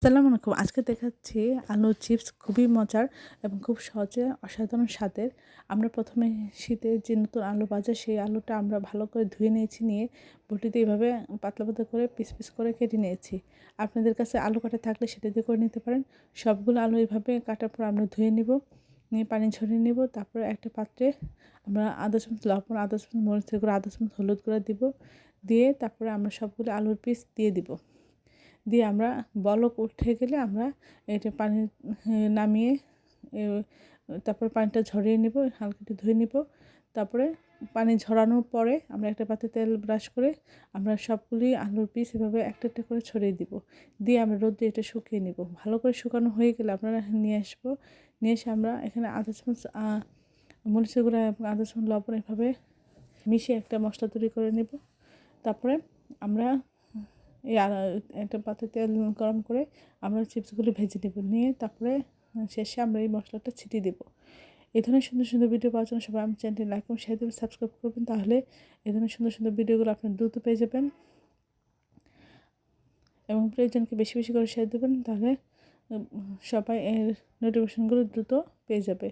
আসসালামু আলাইকুম। আজকে দেখাচ্ছি আলুর চিপস খুবই মজার এবং খুব সহজে অসাধারণ স্বাদের। আমরা প্রথমে শীতে যে নতুন আলু ভাজা সেই আলুটা আমরা ভালো করে ধুয়ে নিয়েছি, নিয়ে বটিতে এভাবে পাতলা পাতলা করে পিস পিস করে কেটে নিয়েছি। আপনাদের কাছে আলু কাটা থাকলে সেটা দিয়ে করে নিতে পারেন। সবগুলো আলু এভাবে কাটার পর আমরা ধুয়ে নিব, নিয়ে পানি ঝরিয়ে নিব। তারপরে একটা পাত্রে আমরা আধা চামচ লবণ, আধা চামচ মরিচের গুঁড়ো, আধা চামচ হলুদ গুঁড়া দিব। দিয়ে তারপরে আমরা সবগুলো আলুর পিস দিয়ে দিব। দিয়ে আমরা বলক উঠে গেলে আমরা এটা পানি নামিয়ে এ তারপর পানিটা ঝরিয়ে নেব, হালকা একটু ধুয়ে নেব। তারপরে পানি ঝরানোর পরে আমরা একটা পাত্রে তেল ব্রাশ করে আমরা সবগুলি আলুর পিস এভাবে একটা একটা করে ছড়িয়ে দিব। দিয়ে আমরা রোদ্রে এটা শুকিয়ে নেব। ভালো করে শুকানো হয়ে গেলে আপনারা নিয়ে আসবো। নিয়ে এসে আমরা এখানে আধা চামচ মরিচের গুঁড়া এবং আধা চামচ লবণ এভাবে মিশিয়ে একটা মশলা তৈরি করে নেব। তারপরে আমরা একটা পাত্রে তেল গরম করে আমরা চিপসগুলো ভেজে নেব, নিয়ে তারপরে শেষে আমরা এই মশলাটা ছিটিয়ে দেবো। এই ধরনের সুন্দর সুন্দর ভিডিও পাওয়ার জন্য সবাই আমার চ্যানেলটি লাইক এবং শেয়ার দেবেন, সাবস্ক্রাইব করবেন। তাহলে এই ধরনের সুন্দর সুন্দর ভিডিওগুলো আপনি দ্রুত পেয়ে যাবেন এবং প্রিয়জনকে বেশি বেশি করে শেয়ার দেবেন। তাহলে সবাই এর নোটিফিকেশনগুলো দ্রুত পেয়ে যাবে।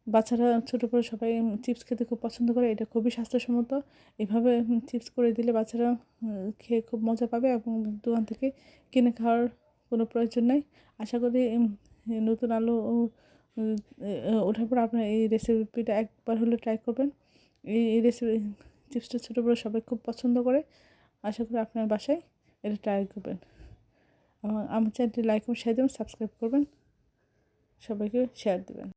বাচ্চারা ছোটো বড়ো সবাই চিপস খেতে খুব পছন্দ করে। এটা খুবই স্বাস্থ্যসম্মত। এভাবে চিপস করে দিলে বাচ্চারা খেয়ে খুব মজা পাবে এবং দোকান থেকে কিনে খাওয়ার কোনো প্রয়োজন নেই। আশা করি নতুন আলু ওঠার পর আপনার এই রেসিপিটা একবার হলে ট্রাই করবেন। এই রেসিপি চিপসটা ছোটো বড়ো সবাই খুব পছন্দ করে। আশা করি আপনার বাসায় এটা ট্রাই করবেন। আমার চ্যানেলটি লাইক এবং শেয়ার দেবেন, সাবস্ক্রাইব করবেন, সবাইকে শেয়ার দেবেন।